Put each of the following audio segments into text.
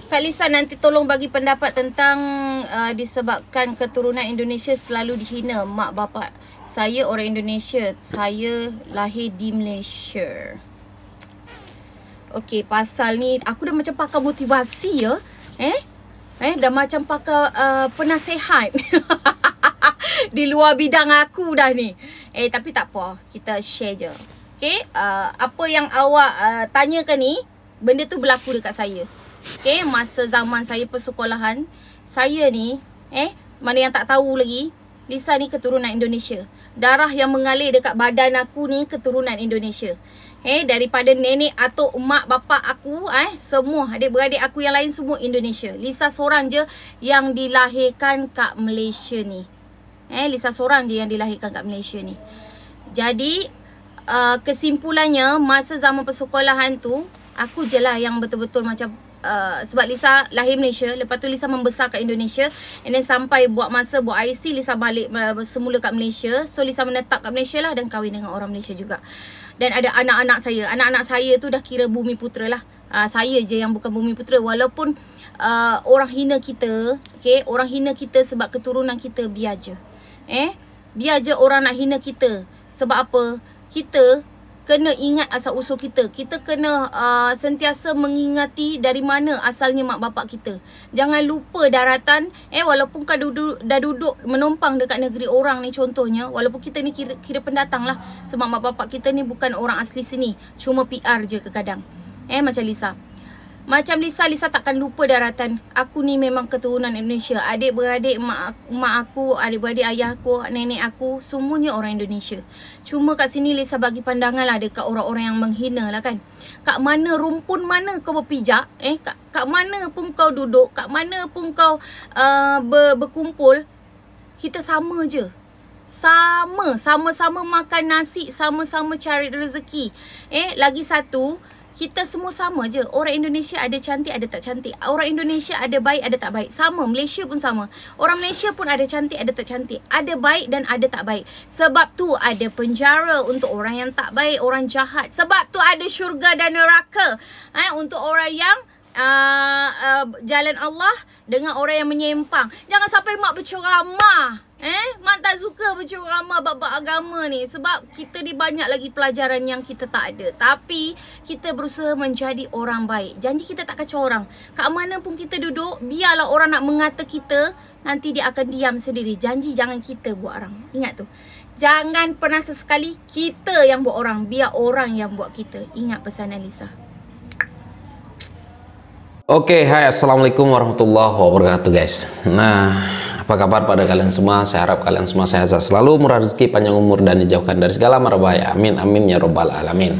Kak Lisa nanti tolong bagi pendapat tentang disebabkan keturunan Indonesia selalu dihina. Mak bapak saya orang Indonesia, saya lahir di Malaysia. Okey, pasal ni aku dah macam pakar motivasi ya. Dah macam pakar penasihat. Di luar bidang aku dah ni. Tapi tak apa, kita share je. Okey, apa yang awak tanyakan ni, benda tu berlaku dekat saya. Okey, masa zaman saya persekolahan, saya ni, mana yang tak tahu lagi, Lisa ni keturunan Indonesia. Darah yang mengalir dekat badan aku ni keturunan Indonesia. Daripada nenek atau mak bapak aku, semua adik-beradik aku yang lain semua Indonesia. Lisa seorang je yang dilahirkan kat Malaysia ni. Lisa seorang je yang dilahirkan kat Malaysia ni. Jadi, kesimpulannya, masa zaman persekolahan tu, aku je lah yang betul-betul macam sebab Lisa lahir Malaysia, lepas tu Lisa membesar kat Indonesia, and then sampai buat IC, Lisa balik semula kat Malaysia. So Lisa menetap kat Malaysia lah dan kahwin dengan orang Malaysia juga. Dan ada anak-anak saya. Anak-anak saya tu dah kira bumi putera lah. Saya je yang bukan bumi putera. Walaupun orang hina kita, orang hina kita sebab keturunan kita, biar je. Biar je orang nak hina kita. Sebab apa? Kita kena ingat asal usul kita. Kita kena sentiasa mengingati dari mana asalnya mak bapak kita. Jangan lupa daratan. Walaupun kau dah duduk menumpang dekat negeri orang ni contohnya. Walaupun kita ni kira pendatang lah. Sebab mak bapak kita ni bukan orang asli sini. Cuma PR je ke kadang. Macam Lisa. Macam Lisa takkan lupa daratan. Aku ni memang keturunan Indonesia. Adik-beradik mak aku, adik-beradik ayah aku, nenek aku, semuanya orang Indonesia. Cuma kat sini Lisa bagi pandangan lah dekat orang-orang yang menghina lah kan. Kat mana rumpun mana kau berpijak, kat mana pun kau duduk, kat mana pun kau berkumpul, kita sama je. Sama-sama makan nasi, sama-sama cari rezeki. Lagi satu, kita semua sama je. Orang Indonesia ada cantik, ada tak cantik. Orang Indonesia ada baik, ada tak baik. Sama, Malaysia pun sama. Orang Malaysia pun ada cantik, ada tak cantik. Ada baik dan ada tak baik. Sebab tu ada penjara untuk orang yang tak baik, orang jahat. Sebab tu ada syurga dan neraka untuk orang yang jalan Allah dengan orang yang menyimpang. Jangan sampai mak berceramah. Mak tak suka berceramah bab-bab agama ni. Sebab kita ni banyak lagi pelajaran yang kita tak ada. Tapi kita berusaha menjadi orang baik. Janji kita tak kacau orang. Kat mana pun kita duduk, biarlah orang nak mengata kita, nanti dia akan diam sendiri. Janji jangan kita buat orang. Ingat tu. Jangan pernah sesekali kita yang buat orang. Biar orang yang buat kita. Ingat pesanan Lisa. Oke, hai, assalamualaikum warahmatullahi wabarakatuh guys. Nah, apa kabar pada kalian semua? Saya harap kalian semua sehat selalu, murah rezeki, panjang umur, dan dijauhkan dari segala mara bahaya. Amin, amin ya robbal alamin.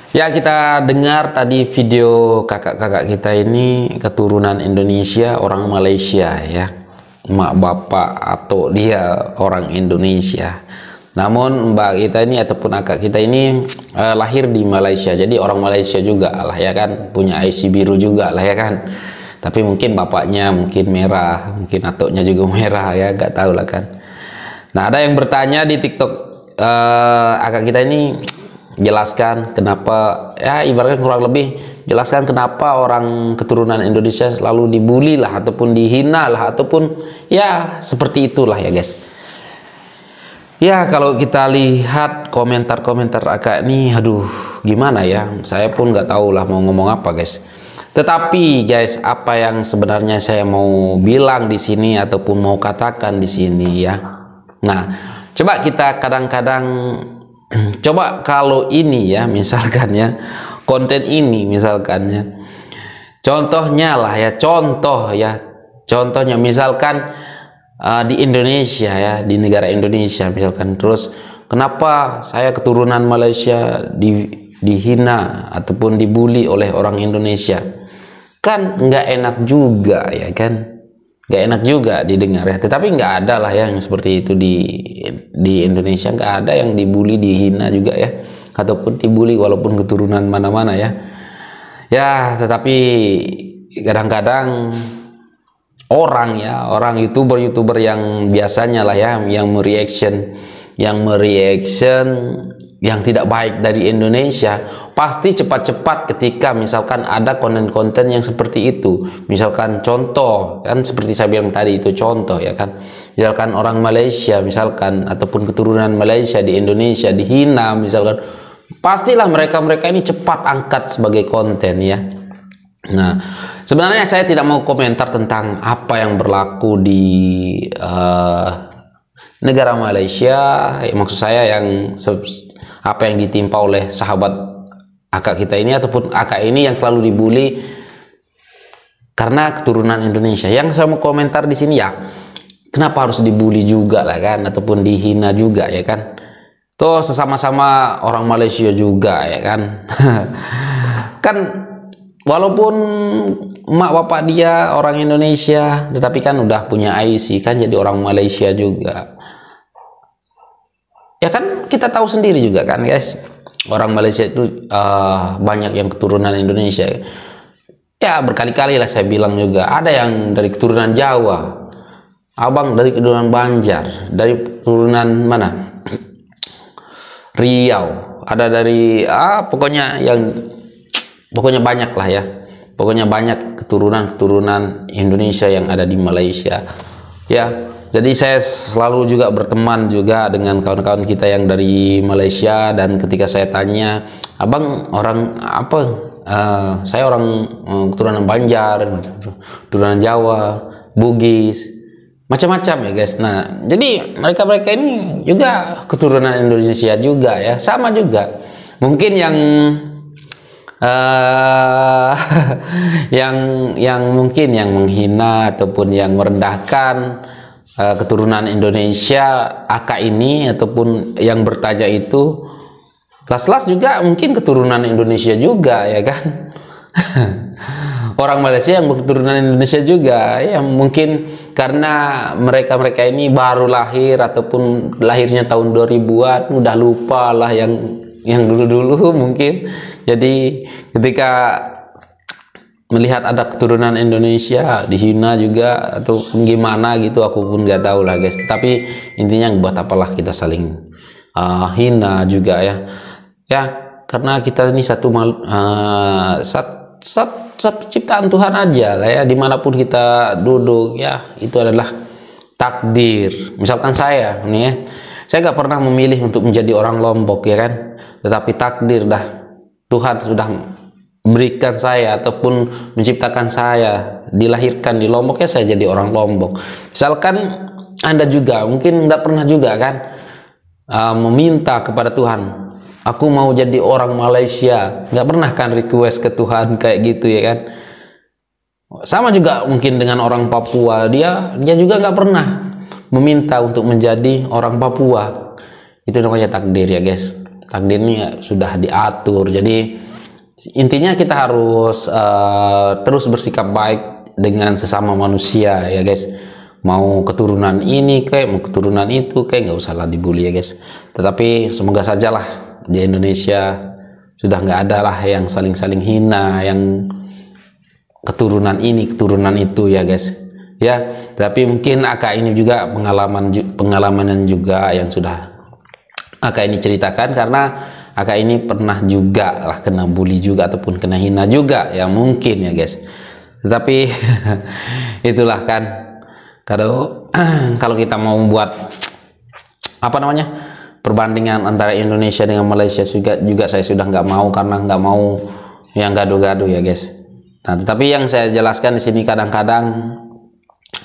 Ya, kita dengar tadi video kakak-kakak kita ini keturunan Indonesia, orang Malaysia ya. Mak bapak atau dia orang Indonesia. Namun mbak kita ini ataupun kakak kita ini lahir di Malaysia, jadi orang Malaysia juga lah ya kan, punya IC biru juga lah ya kan. Tapi mungkin bapaknya mungkin merah, mungkin atuknya juga merah ya, gak tahu lah kan. Nah, ada yang bertanya di TikTok, kakak kita ini jelaskan kenapa, ya ibaratnya kurang lebih jelaskan kenapa orang keturunan Indonesia selalu dibully lah ataupun dihina lah ataupun ya seperti itulah ya guys. Ya, kalau kita lihat komentar-komentar kakak ini, aduh gimana ya, saya pun nggak tahu lah mau ngomong apa guys. Tetapi guys, apa yang sebenarnya saya mau bilang di sini ataupun mau katakan di sini ya. Nah, coba kita kadang-kadang coba kalau ini ya, misalkan ya, konten ini misalkan ya, contohnya lah ya, contohnya misalkan di Indonesia ya, di negara Indonesia misalkan, terus kenapa saya keturunan Malaysia dihina ataupun dibully oleh orang Indonesia, kan nggak enak juga ya kan, nggak enak juga didengar ya. Tetapi nggak ada lah ya yang seperti itu di Indonesia, nggak ada yang dibully dihina juga ya, ataupun dibully walaupun keturunan mana-mana ya. Ya, tetapi kadang-kadang orang youtuber yang biasanya lah ya, yang mereaction yang tidak baik dari Indonesia, pasti cepat-cepat ketika misalkan ada konten-konten yang seperti itu. Misalkan contoh, kan seperti saya bilang tadi itu contoh ya kan. Misalkan orang Malaysia misalkan, ataupun keturunan Malaysia di Indonesia dihina misalkan, pastilah mereka-mereka ini cepat angkat sebagai konten ya. Nah, sebenarnya saya tidak mau komentar tentang apa yang berlaku di negara Malaysia. Maksud saya yang apa yang ditimpa oleh sahabat akak kita ini, ataupun akak ini yang selalu dibully karena keturunan Indonesia. Yang saya mau komentar di sini ya, kenapa harus dibully juga lah kan, ataupun dihina juga ya kan. Tuh sesama-sama orang Malaysia juga ya kan. Kan walaupun emak bapak dia orang Indonesia, tetapi kan udah punya IC kan, jadi orang Malaysia juga. Ya kan kita tahu sendiri juga kan guys, orang Malaysia itu banyak yang keturunan Indonesia. Ya berkali-kali lah saya bilang juga, ada yang dari keturunan Jawa, abang dari keturunan Banjar, dari keturunan mana? Riau, ada dari pokoknya banyak lah ya. Pokoknya banyak keturunan Indonesia yang ada di Malaysia. Ya, jadi saya selalu juga berteman juga dengan kawan-kawan kita yang dari Malaysia, dan ketika saya tanya, abang orang apa? Saya orang keturunan Banjar, keturunan Jawa, Bugis, macam-macam ya guys. Nah, jadi mereka-mereka ini juga keturunan Indonesia juga ya, sama juga. Mungkin yang mungkin yang menghina ataupun yang merendahkan keturunan Indonesia akak ini, ataupun yang bertanya itu las-las juga mungkin keturunan Indonesia juga ya kan. Orang Malaysia yang keturunan Indonesia juga ya, mungkin karena mereka ini baru lahir ataupun lahirnya tahun 2000-an, udah lupa lah yang dulu-dulu mungkin. Jadi ketika melihat ada keturunan Indonesia dihina juga atau gimana gitu, aku pun nggak tahu lah guys. Tapi intinya buat apalah kita saling hina juga ya. Ya karena kita ini satu ciptaan Tuhan aja lah ya, dimanapun kita duduk ya, itu adalah takdir. Misalkan saya nih ya, saya nggak pernah memilih untuk menjadi orang Lombok ya kan, tetapi takdir dah, Tuhan sudah memberikan saya ataupun menciptakan saya, dilahirkan di Lombok ya, saya jadi orang Lombok. Misalkan Anda juga mungkin nggak pernah juga kan meminta kepada Tuhan, aku mau jadi orang Malaysia, nggak pernah kan request ke Tuhan kayak gitu ya kan. Sama juga mungkin dengan orang Papua, dia juga nggak pernah meminta untuk menjadi orang Papua. Itu namanya takdir ya guys. Takdir ini sudah diatur. Jadi intinya kita harus terus bersikap baik dengan sesama manusia ya guys. Mau keturunan ini kayak mau keturunan itu kayak nggak usah lah dibully ya guys. Tetapi semoga sajalah di Indonesia sudah nggak ada lah yang saling-saling hina, yang keturunan ini keturunan itu ya guys ya. Tapi mungkin akak ini juga pengalaman juga yang sudah akak ini ceritakan, karena akak ini pernah juga lah kena bully juga ataupun kena hina juga ya mungkin ya guys. Tetapi itulah kan, kalau kita mau buat apa namanya perbandingan antara Indonesia dengan Malaysia juga saya sudah nggak mau, karena nggak mau yang gaduh-gaduh ya guys. Nah, tetapi yang saya jelaskan di sini kadang-kadang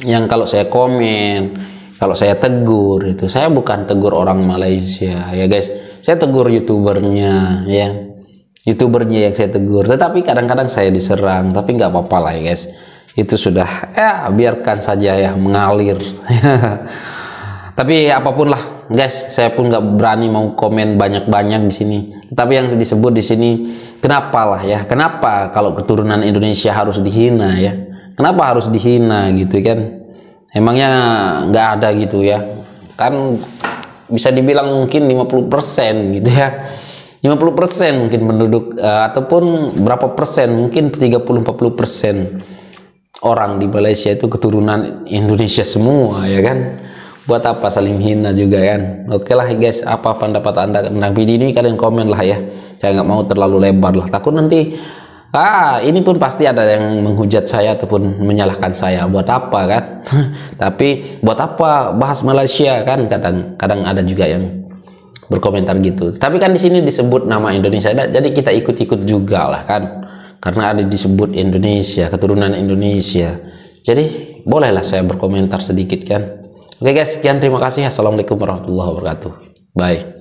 yang kalau saya komen, kalau saya tegur itu, saya bukan tegur orang Malaysia ya guys, saya tegur youtubernya ya, youtubernya yang saya tegur. Tetapi kadang-kadang saya diserang, tapi nggak apa-apa lah ya guys, itu sudah ya biarkan saja ya mengalir. Tapi apapun lah guys, saya pun nggak berani mau komen banyak-banyak di sini. Tapi yang disebut di sini, kenapa lah ya, kenapa kalau keturunan Indonesia harus dihina ya, kenapa harus dihina gitu kan? Emangnya nggak ada gitu ya? Kan bisa dibilang mungkin 50% gitu ya, 50% mungkin penduduk ataupun berapa persen, mungkin 30-40% orang di Malaysia itu keturunan Indonesia semua ya kan. Buat apa saling hina juga kan. Oke lah guys, apa pendapat anda tentang video ini, kalian komen lah ya. Saya nggak mau terlalu lebar lah, takut nanti ini pun pasti ada yang menghujat saya ataupun menyalahkan saya. Buat apa kan? Tapi buat apa bahas Malaysia kan? Kadang ada juga yang berkomentar gitu. Tapi kan di sini disebut nama Indonesia, jadi kita ikut-ikut juga lah kan. Karena ada disebut Indonesia, keturunan Indonesia. Jadi bolehlah saya berkomentar sedikit kan. Oke guys, sekian, terima kasih. Assalamualaikum warahmatullahi wabarakatuh. Bye.